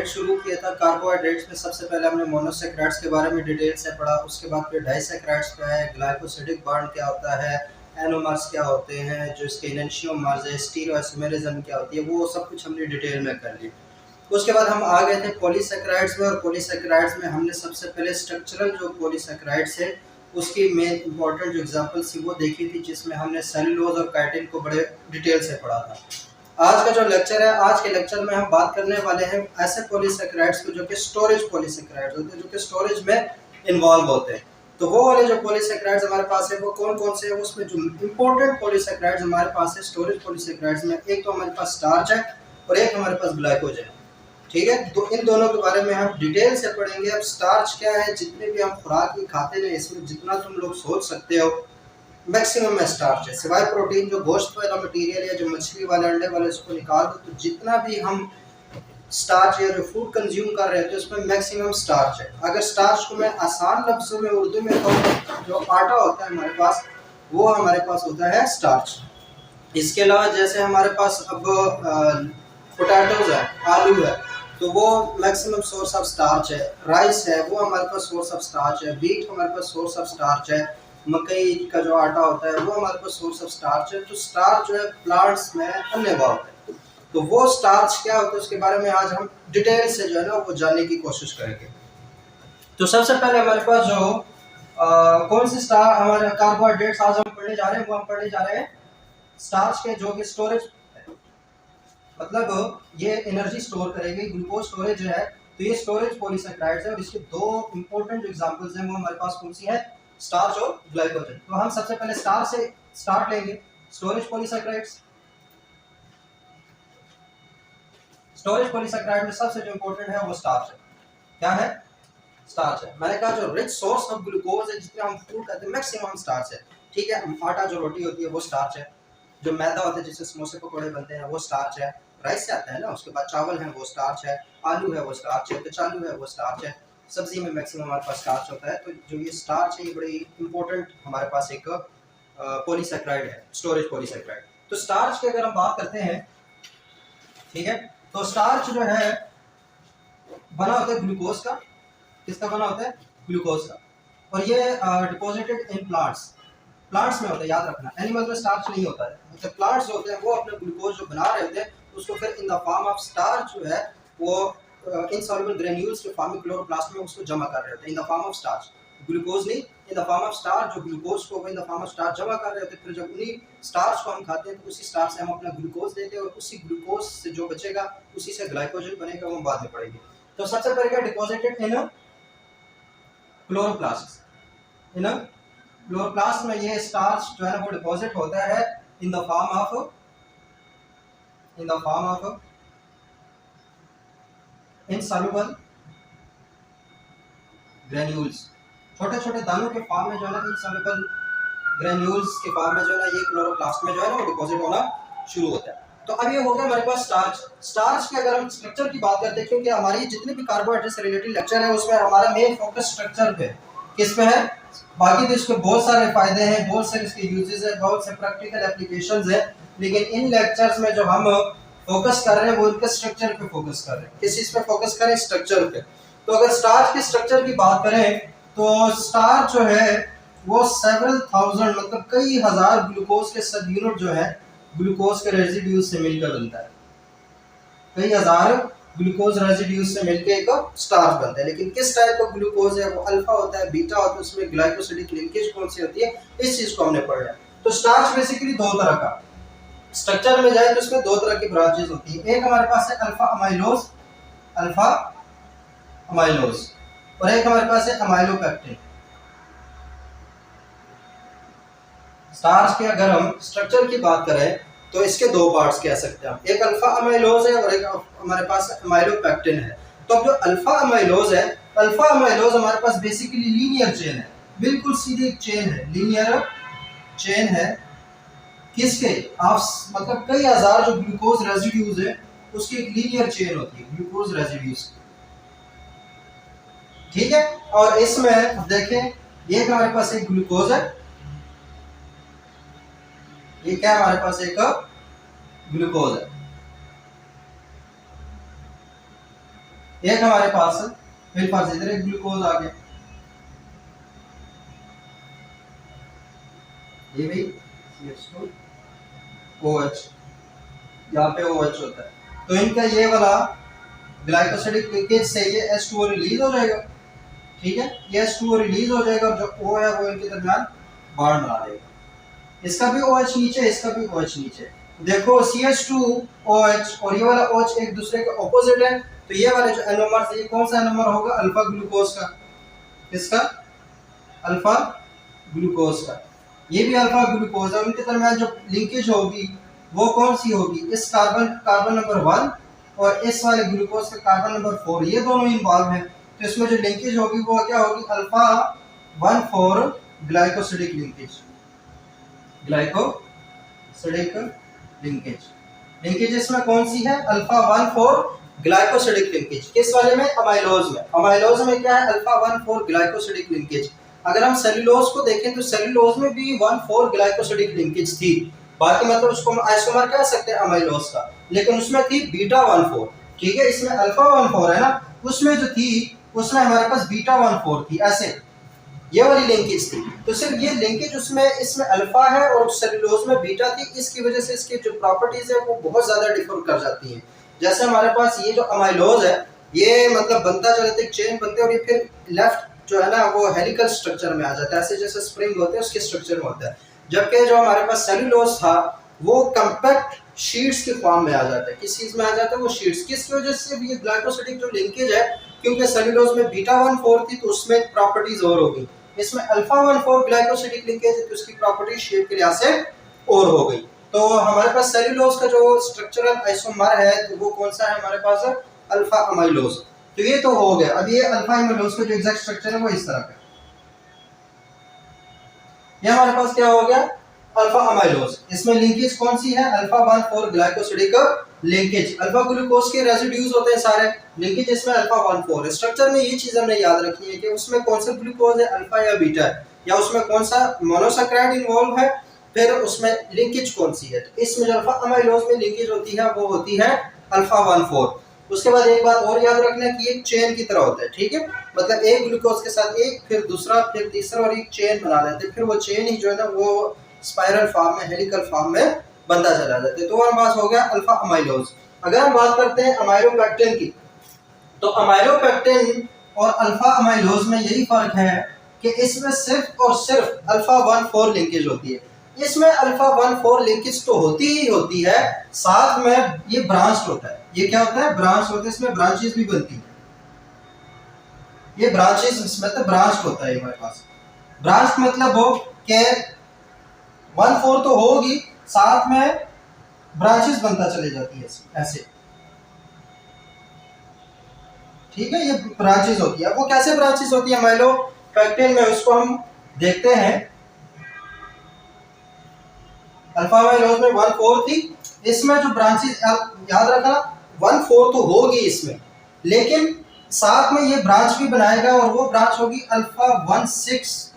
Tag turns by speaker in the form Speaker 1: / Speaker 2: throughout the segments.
Speaker 1: Carbohydrate शुरू किया था। कार्बोहाइड्रेट्स में सबसे पहले हमने मोनोसेक्राइड्स के बारे में डिटेल से पढ़ा, उसके बाद फिर डाइसेक्राइड्स पे है, ग्लाइकोसिडिक बॉन्ड क्या होता है, एनोमर्स क्या होते हैं, जो इसके एनेंशियोमर्स है, स्टीरियोआइसोमेरिज्म क्या होती है, वो सब कुछ हमने डिटेल में कर लिया। उसके बाद हम आ गए थे पॉलीसेक्राइड्स में, और पॉलीसेक्राइड्स में हमने सबसे पहले स्ट्रक्चरल जो पॉलीसेक्राइड्स है उसकी मेन इंपॉर्टेंट जो एग्जांपल्स थी वो देखी थी, जिसमें हमने सेलुलोज और काइटिन को बड़े डिटेल से पढ़ा था। आज का जो लेक्चर है, आज के लेक्चर में हम बात करने वाले हैं ऐसे पॉलीसेक्राइड्स को जो कि स्टोरेज पॉलीसेक्राइड्स होते हैं, जो कि स्टोरेज में इन्वॉल्व होते हैं। तो वो वाले जो पॉलीसेक्राइड्स हमारे पास है वो कौन कौन से हैं, उसमें जो इंपॉर्टेंट पॉलीसेक्राइड्स हमारे पास है स्टोरेज पॉलीसेक्राइड्स में, एक तो हमारे पास स्टार्च है और एक हमारे पास ग्लाइकोजन है। ठीक है, तो इन दोनों के बारे में हम डिटेल से पढ़ेंगे। अब स्टार्च क्या है, जितने भी हम खुराक की खाते हैं इसमें जितना तुम लोग सोच सकते हो मैक्सिमम में स्टार्च है, सिवाय प्रोटीन जो गोश्त वाला मटेरियल है, जो मछली वाले अंडे वाले, उसको निकाल दो, तो जितना भी हम स्टार्च या जो फूड कंज्यूम कर रहे हैं तो उसमें मैक्सिमम स्टार्च है। अगर स्टार्च को मैं आसान लफ्जों में उर्दू में कहूँ, जो आटा होता है हमारे पास वो हमारे पास होता है स्टार्च। इसके अलावा जैसे हमारे पास अब पोटैटोज है, आलू है, तो वो मैक्सिमम सोर्स ऑफ स्टार्च है। राइस है वो हमारे पास सोर्स ऑफ स्टार्च है। व्हीट हमारे पास सोर्स ऑफ स्टार्च है। मकई का जो आटा होता है वो हमारे पास सोर्स ऑफ स्टार्च है। तो स्टार्च जो है प्लांट्स में अनएवॉल्व है, तो वो स्टार्च क्या होता है उसके बारे में आज हम डिटेल से जो है ना वो जानने की कोशिश करेंगे। तो सबसे पहले हमारे पास जो कौन सी स्टार हमारे कार्बोहाइड्रेट्स आज हम पढ़ने जा रहे हैं, वो हम पढ़ने जा रहे हैं स्टार्च के, जो कि स्टोरेज मतलब ये एनर्जी स्टोर करेगी, ग्लूकोज स्टोरेज जो है, तो ये स्टोरेज पॉलीसेक्राइड्स है। और इसके दो इंपॉर्टेंट जो एग्जांपल्स हैं वो हमारे पास कौन सी है, स्टार्च और ग्लाइकोजन। तो हम सबसे पहले स्टार्च से स्टार्ट लेंगे, स्टोरेज पॉलीसेक्राइड्स। स्टोरेज पॉलीसेक्राइड में सबसे जो इंपॉर्टेंट है वो स्टार्च है। क्या है, स्टार्च है। मैंने कहा जो रिच सोर्स ऑफ ग्लूकोज है, जिसमें हम फूड खाते हैं मैक्सिमम स्टार्च है। ठीक है, आटा जो रोटी होती है वो स्टार्च है, जो मैदा होता है जिससे समोसे पकौड़े बनते हैं वो स्टार्च है, राइस से आता है ना, उसके बाद चावल है वो स्टार्च है, आलू है वो स्टार्च है, कचालू है वो स्टार्च है, सब्जी में मैक्सिमम हमारे पास स्टार्च होता है। तो जो ये स्टार्च है ये बड़ी इंपॉर्टेंट हमारे पास एक पॉलीसेक्राइड है, स्टोरेज पॉलीसेक्राइड। तो स्टार्च की अगर हम बात करते हैं, ठीक है, तो स्टार्च जो है बना होता है ग्लूकोज का। किसका बना होता है, ग्लूकोज का। और ये डिपॉजिटेड इन प्लांट्स, प्लांट्स में होता है, याद रखना। एनिमल में स्टार्च नहीं होता है, मतलब प्लांट्स होते हैं वो अपने ग्लूकोज जो बना रहे होते हैं उसको फिर in the form of starch जो है वो इनसॉल्युबल ग्रेन्यूल्स के फॉर्म में क्लोरोप्लास्ट में उसको जमा कर रहे होते हैं in the form of starch. Glucose नहीं, in the form of starch, जो ग्लूकोज को in the form of starch जमा कर रहे होते हैं। फिर जब उन्हीं स्टार्च को हम खाते हैं तो उसी स्टार्च से हम अपना ग्लूकोज लेते हैं, और उसी ग्लूकोज से जो बचेगा उसी से ग्लाइकोजन बनेगा, वो हम बाद में पढ़ेंगे। तो सबसे पहले deposited in chloroplast, in chloroplast में ये स्टार्च जो है ना वो डिपॉजिट होता है इन the form of insoluble granules. छोटे छोटे दानों के फॉर्म में जो है ना इनसॉल्युबल ग्रेन्यूल्स के फॉर्म में जो है ना ये क्लोरोप्लास्ट में जो है ना वो डिपॉजिट होना शुरू होता है। तो अब ये हो गया हमारे पास स्टार्च। स्टार्च के अगर हम स्ट्रक्चर की बात करते हैं, क्योंकि हमारी जितने भी कार्बोहाइड्रेट से रिलेटेड लेक्चर है उसमें हमारा मेन फोकस स्ट्रक्चर पे, किस पे है। बाकी तो इसके बहुत सारे फायदे हैं, बहुत सारे इसके यूजेस है, बहुत से प्रैक्टिकल एप्लीकेशंस है, लेकिन इन लेक्चर्स में जो हम फोकस कर रहे हैं वो इनके स्ट्रक्चर पे फोकस कर रहे हैं। किस चीज पे फोकस करें, स्ट्रक्चर पे। तो अगर स्टार्च के स्ट्रक्चर की बात करें तो स्टार्च जो है वो सेवरल थाउजेंड मतलब कई हजार ग्लूकोज के सब यूनिट जो है ग्लूकोज के रेजिड्यूज से मिलकर बनता है। कई हजार ग्लूकोज रेजिड्यूज से मिलकर एक स्टार्च बनता है। लेकिन किस टाइप का ग्लूकोज है, वो अल्फा होता है, बीटा होता है, उसमें ग्लाइकोसिडिक लिंकेज कौन सी होती है, इस चीज को हमने पढ़ा है। तो स्टार्च बेसिकली दो तरह का स्ट्रक्चर में जाए तो इसमें दो तरह की ब्रांचेस होती है। एक हमारे पास है अल्फा अमाइलोज, और एक हमारे पास है अमाइलोपेक्टिन। स्टार्च के अगर हम स्ट्रक्चर की बात करें तो इसके दो पार्ट्स कह सकते हैं हम, एक अल्फा अमाइलोज है और एक हमारे पास अमाइलोपेक्टिन है। तो अब जो अल्फा अमाइलोज है, अल्फा अमाइलोज हमारे पास बेसिकली लीनियर चेन है, बिल्कुल सीधी एक चेन है, लीनियर चेन है। किसके आप मतलब कई हजार जो ग्लूकोज रेजिड्यूज है उसकी एक लीनियर चेन होती है ग्लूकोज रेजिड्यूज की। ठीक है, और इसमें देखें ये हमारे पास एक ग्लूकोज है, ये क्या हमारे पास एक ग्लूकोज है, एक हमारे पास बिलफर्ज इधर एक ग्लूकोज आ गया, ये भी CH2OH, यहाँ पे OH होता है, तो इनका ये वाला ग्लाइकोसिडिक लिंकेज से ये H2O रिलीज हो जाएगा, ठीक है, ये H2O रिलीज हो जाएगा और जो O है वो इनके दरमियान बॉन्ड बना देगा, इसका भी OH नीचे, इसका भी OH नीचे। देखो CH2OH और ये वाला OH एक दूसरे के ऑपोजिट है, तो ये वाले जो एनोमर्स है, ये कौन सा एनोमर होगा? अल्फा ग्लूकोज का, किसका? अल्फा ग्लूकोज का, ये भी अल्फा ग्लूकोज है, उनके दरमियान जो लिंकेज होगी वो कौन सी होगी? इस कार्बन नंबर 1 और इस वाले ग्लूकोज का कार्बन नंबर 4, ये दोनों इन्वॉल्व हैं, तो इसमें जो लिंकेज होगी वो क्या होगी? Alpha 1,4 glycosidic linkage, glycosidic linkage. Linkage इसमें कौन सी है? Alpha 1,4 glycosidic linkage. किस वाले में? अमाइलोज में। अमाइलोज में क्या है? Alpha 1,4 glycosidic linkage. अगर हम सेलुलोज को देखें तो सेलुलोज में भी 1,4 ग्लाइकोसिडिक लिंकेज थी, बाकी मतलब उसको हम आइसोमर कह सकते हैं अमाइलोज का, लेकिन उसमें थी बीटा 1,4, ठीक है, इसमें अल्फा 1,4 है ना, उसमें जो थी उसमें हमारे पास बीटा 1,4 थी, ऐसे ये वाली लिंकेज थी। तो सिर्फ ये लिंकेज उसमें, इसमें अल्फा है और सेलुलोज में बीटा थी, इसकी वजह से इसकी जो प्रॉपर्टीज है वो बहुत ज्यादा डिफर कर जाती हैं। जैसे हमारे पास ये जो अमाइलोज है, ये मतलब बनता चलते एक चेन बनते हैं और ये फिर लेफ्ट जो है ना वो हेलिकल स्ट्रक्चर में आ जाता है, ऐसे जैसे स्प्रिंग होते हैं उसके स्ट्रक्चर में होता है, जबकि जो हमारे पास सेलुलोज था वो कम्पैक्ट शीट्स के फॉर्म में आ जाता है। किस चीज में आ जाता है? वो शीट्स। किसकी वजह से? ये ग्लाइकोसिडिक जो लिंकेज है, क्योंकि सेलुलोज में बीटा 1,4 थी तो उसमें प्रॉपर्टीज और होगी, इसमें अल्फा 1,4 ग्लाइकोसिडिक लिंकेज है तो उसकी प्रॉपर्टी शेप के लिहाज से और हो गई। तो हमारे पास सेलुलोज का जो स्ट्रक्चरल आइसोमर है तो वो कौन सा है हमारे पास? Alpha amylose. तो ये तो हो गया। अब ये अल्फा अमाइलोज का जो एग्जैक्ट स्ट्रक्चर है वो इस तरह का, ये हमारे पास क्या हो गया? Alpha amylose. इसमें लिंकेज कौन सी है? Alpha 1,4 glycosidic linkage. Alpha glucose के रेसिड्यूज होते हैं सारे, लिंकेज इसमें अल्फा 1,4 है। स्ट्रक्चर में ये चीज हमने याद रखनी है कि उसमें कौन सा ग्लूकोज है, अल्फा या बीटा है, या उसमें कौन सा मोनोसैकेराइड इन्वॉल्व है, फिर उसमें लिंकेज कौन सी है। तो इसमें जो अल्फा अमाइलोज में लिंकेज होती है वो होती है अल्फा 1,4। उसके बाद एक बात और याद रखना कि एक चेन की तरह होता है, ठीक है, मतलब एक ग्लूकोज के साथ एक, फिर दूसरा, फिर तीसरा, और एक चेन बना लेते हैं, फिर वो चेन ही जो है ना वो स्पाइरल फॉर्म में, हेलिकल फॉर्म में बनता चला जाता है। तो हमारे पास हो गया अल्फा अमाइलोज। अगर हम बात करते हैं अमाइलोपेक्टिन की, तो अमाइलोपेक्टिन और अल्फा अमाइलोज में यही फर्क है कि इसमें सिर्फ और सिर्फ अल्फा 1,4 लिंकेज होती है। इसमें अल्फा 1,4 लिंकेज तो होती ही होती है, साथ में ये ब्रांच्ड होता है। ये क्या होता है? ब्रांच होता है, इसमें ब्रांचेस भी बनती है। ये ब्रांचेस मतलब ब्रांच होता है हमारे पास। ब्रांच मतलब हो कि 1,4 तो होगी, साथ में ब्रांचेस बनता चले जाती है ऐसे, ठीक है, ये ब्रांचेस होती है। वो कैसे ब्रांचेस होती है अमाइलोपेक्टिन में, उसको हम देखते हैं। अल्फा अमाइलोज में 1,4 थी, इसमें जो ब्रांचेस याद रखना 1,4 तो होगी इसमें, लेकिन साथ में ये ब्रांच भी बनाएगा और वो ब्रांच होगी अल्फा 1,6,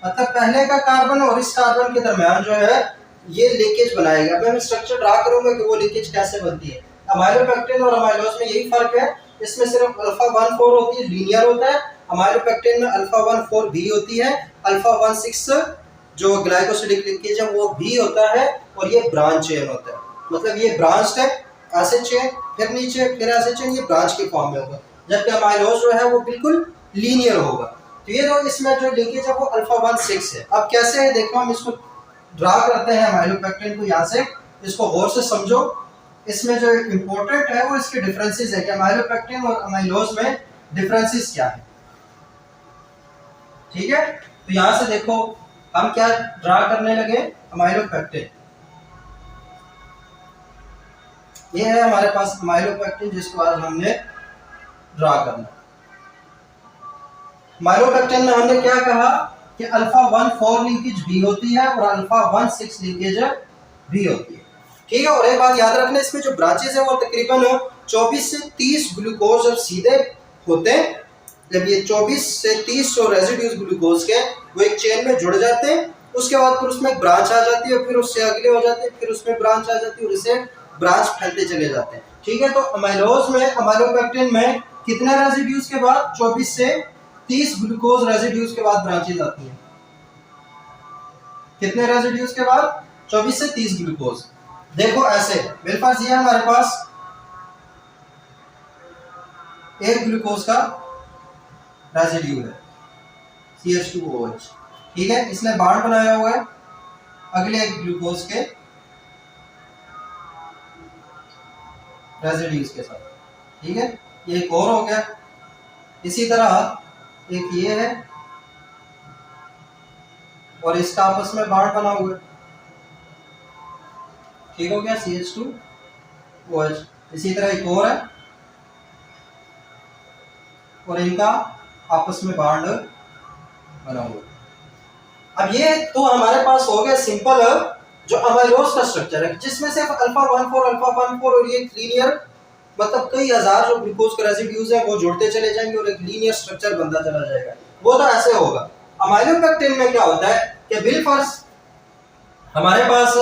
Speaker 1: मतलब पहले का कार्बन और इस कार्बन के दरमियान जो है ये लिंकेज बनाएगा। मैं स्ट्रक्चर ड्रा करूंगा कि वो लिंकेज कैसे बनती है। अमाइलोपेक्टिन और अमाइलोज में यही फर्क है, इसमें सिर्फ अल्फा 1,4 होती है, लीनियर होता है। अमाइलोपेक्टिन में अल्फा 1,4 भी होती है, अल्फा 1,6 जो ग्लाइकोसिडिक लिंकेज है वो भी होता है, और ये ब्रांच चेन होता है, मतलब ये ब्रांच है, ऐसे चेन, फिर नीचे, फिर ऐसे चेन, ये ब्रांच के फॉर्म में होगा, जबकि अमाइलोज जो है वो बिल्कुल लीनियर होगा। तो ये जो इसमें जो लिंकेज है वो अल्फा 1,6 है। अब कैसे है देखो, हम इसको ड्रा करते हैं अमाइलोपेक्टिन को, यहाँ से इसको गौर से समझो। इसमें जो इम्पोर्टेंट है वो इसके डिफरेंसेस है कि अमाइलोपेक्टिन और अमाइलोज में डिफरेंसेस क्या है, ठीक है। तो यहाँ से देखो हम क्या ड्रा करने लगे, अमाइलोपेक्टिन। ये है हमारे पास अमाइलोपेक्टिन जिसको आज हमने ड्रा करना। अमाइलोपेक्टिन में हमने क्या कहा कि अल्फा 1,4 लिंकेज भी होती है और अल्फा 1,6 लिंकेज भी होती है, ठीक है। और एक बात याद रखना, इसमें जो ब्रांचेस है वो तकरीबन 24 से 30 ग्लूकोज जब सीधे होते हैं, जब ये 24 से 30 रेजिड्यूज ग्लूकोज के वो एक चेन में जुड़ जाते हैं, उसके बाद फिर उसमें एक ब्रांच आ जाती है, फिर उससे अगले हो जाते हैं, फिर उसमें ब्रांच आ जाती है और इससे ब्रांच फैलते चले जाते हैं, ठीक है। तो अमाइलोज में, अमाइलोपेक्टिन में कितने रेजिड्यूज के बाद? 24 से 30 ग्लूकोज रेजिड्यूज के बाद ब्रांचेज आती हैं। कितने रेजिड्यूज के बाद? 24 से 30 ग्लूकोज। देखो ऐसे बिलफर्ज ये हमारे पास एक ग्लूकोज का रेजिड्यू है CH2OH, ठीक है, इसने बॉन्ड बनाया हुआ है अगले एक ग्लूकोज के रेजिड्यूज के साथ, ठीक है, ये एक और हो गया। इसी तरह एक ये है और इसका आपस में बॉन्ड बना हुआ है, ठीक हो गया, CH2OH। इसी तरह एक और है और इनका आपस में बॉन्ड बना हुआ है। अब ये तो हमारे पास हो गया सिंपल जो अमाइलोज का स्ट्रक्चर है, जिसमें से अल्फा 14 और ये लीनियर मतलब कई हजार जो ग्लूकोज के रेसिड्यूज है वो जुड़ते चले जाएंगे और एक लीनियर स्ट्रक्चर बनता चला जाएगा। वो तो ऐसे होगा। अमाइलोपेक्टिन में क्या होता है कि बिलफर्ज हमारे पास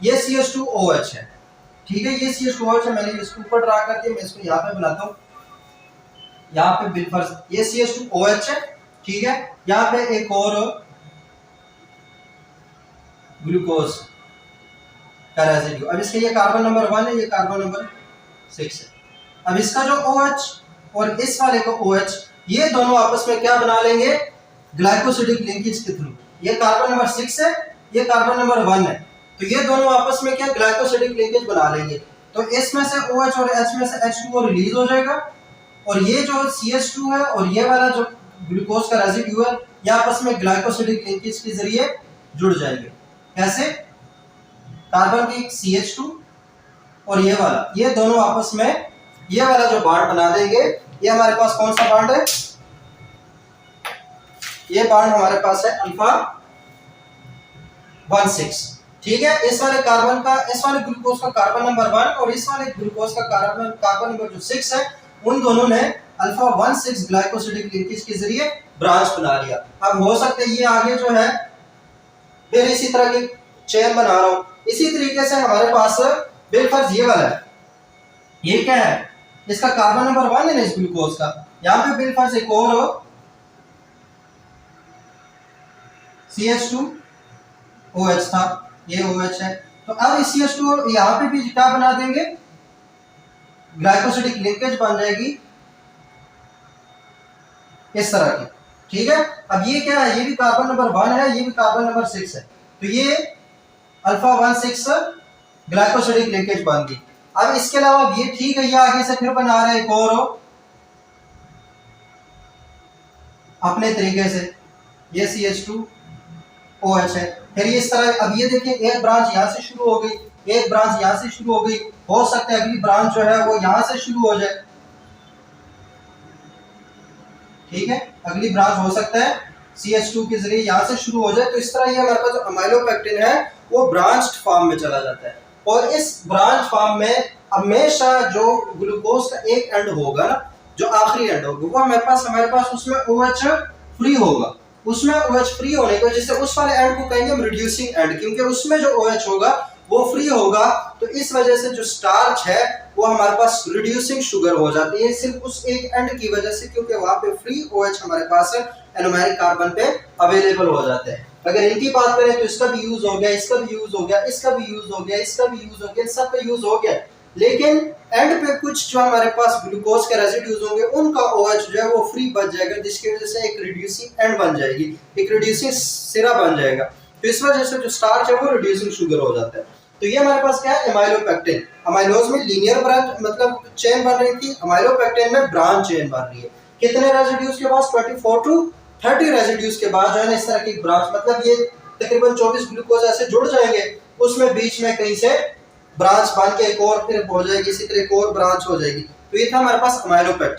Speaker 1: ये CH2OH है, ठीक है, ये CH2OH है, मैंने इसको ऊपर ड्रा कर दिया, मैं इसको यहाँ पे बनाता हूँ। यहाँ पे बिलफर्ज ये CH2OH है, ठीक है, यहाँ पे एक और ग्लूकोज का रेसिड्यू। अब इसके ये कार्बन नंबर 1 है, ये कार्बन नंबर 6 है। अब इसका जो OH और इस वाले का OH ये दोनों आपस में क्या बना लेंगे? ग्लाइकोसिडिक लिंकेज के थ्रू। ये कार्बन नंबर 6 है, ये कार्बन नंबर 1 है, तो ये दोनों आपस में क्या ग्लाइकोसिडिक लिंकेज बना लेंगे। तो इसमें से OH और H में से H2O रिलीज हो जाएगा और ये जो CH2 है और ये वाला जो ग्लूकोज का रेसिड्यू है ये आपस में ग्लाइकोसिडिक लिंकेज के जरिए जुड़ जाएंगे। कैसे? कार्बन की CH2 और ये वाला, ये दोनों आपस में ये वाला जो बॉन्ड बना देंगे। ये हमारे पास कौन सा बॉन्ड है? ये बॉन्ड हमारे पास है अल्फा 16, ठीक है। इस वाले कार्बन का, इस वाले ग्लूकोज का कार्बन नंबर 1 और इस वाले ग्लूकोज का कार्बन नंबर जो 6 है, उन दोनों ने अल्फा 16 ग्लाइकोसिडिक लिंकेज के जरिए ब्रांच बना लिया। अब हो सकता है ये आगे जो है फिर इसी तरह की चेन बना रहा हूं। इसी तरीके से हमारे पास बिलफर्ज ये वाला है, ये क्या है? इसका कार्बन नंबर 1 है ना इस ग्लूकोज का, यहाँ पे बिलफर्ज एक और CH2OH था, ये OH है, तो अब इस CH2 यहाँ पे भी क्या बना देंगे? ग्लाइकोसिडिक लिंकेज बन जाएगी इस तरह की, ठीक है। अब ये क्या है? ये भी कार्बन नंबर 1 है, ये भी कार्बन नंबर 6 है, तो ये अल्फा 16 ग्लाइकोसिडिक लिंकेज बन गई। अब इसके अलावा ये ठीक है, ये आगे से फिर बना रहे एक और अपने तरीके से, ये CH2OH है, फिर ये इस तरह। अब ये देखिए एक ब्रांच यहाँ से शुरू हो गई, एक ब्रांच यहाँ से शुरू हो गई, हो सकता है अगली ब्रांच जो है वो यहाँ से शुरू हो जाए, ठीक है, अगली ब्रांच हो सकता है CH2 के जरिए यहाँ से शुरू हो जाए। तो इस तरह ये हमारे पास जो अमाइलोपेक्टिन है वो ब्रांच्ड फॉर्म में चला जाता है और इस ब्रांच फॉर्म में हमेशा जो ग्लूकोज का एक एंड होगा ना, जो आखिरी एंड होगा, वो हमारे पास उसमें OH फ्री होगा। उसमें OH फ्री होने की वजह से उस वाले एंड को कहेंगे हम रिड्यूसिंग एंड, क्योंकि उसमें जो OH होगा वो फ्री होगा। तो इस वजह से जो स्टार्च है वो हमारे पास रिड्यूसिंग शुगर हो जाती है, सिर्फ उस एक एंड की वजह से, क्योंकि वहां पे फ्री OH हमारे पास एरोमेटिक कार्बन पे अवेलेबल हो जाते हैं। अगर इनकी बात करें तो इसका भी यूज हो गया, इसका भी यूज हो गया, इसका भी यूज हो गया, इसका भी यूज हो गया, सब का यूज हो गया, लेकिन एंड पे कुछ जो हमारे पास ग्लूकोज के रेसिड्यूज होंगे उनका OH जो है वो फ्री बच जाएगा, जिसकी वजह से एक रिड्यूसिंग एंड बन जाएगी, एक रिड्यूसिंग सिरा बन जाएगा। तो इस वजह से जो स्टार्च है वो रिड्यूसिंग शुगर हो जाता है। तो ये हमारे पास क्या है? अमाइलोपेक्टिन। अमाइलोज में लीनियर ब्रांच मतलब चेन बन रही थी, अमाइलोपेक्टिन में ब्रांच चेन बन रही है। कितने रेसिड्यूज के बाद? 24 to 30 रेसिड्यूज के बाद जो है ना इस तरह की ब्रांच, मतलब ये तकरीबन 24 ग्लूकोज ऐसे जुड़ जाएंगे, उसमें बीच में कहीं से ब्रांच बन के एक और फिर हो जाएगी, इसी तरह एक और ब्रांच हो जाएगी। तो ये था हमारे पास अमाइलोपेक्टिन।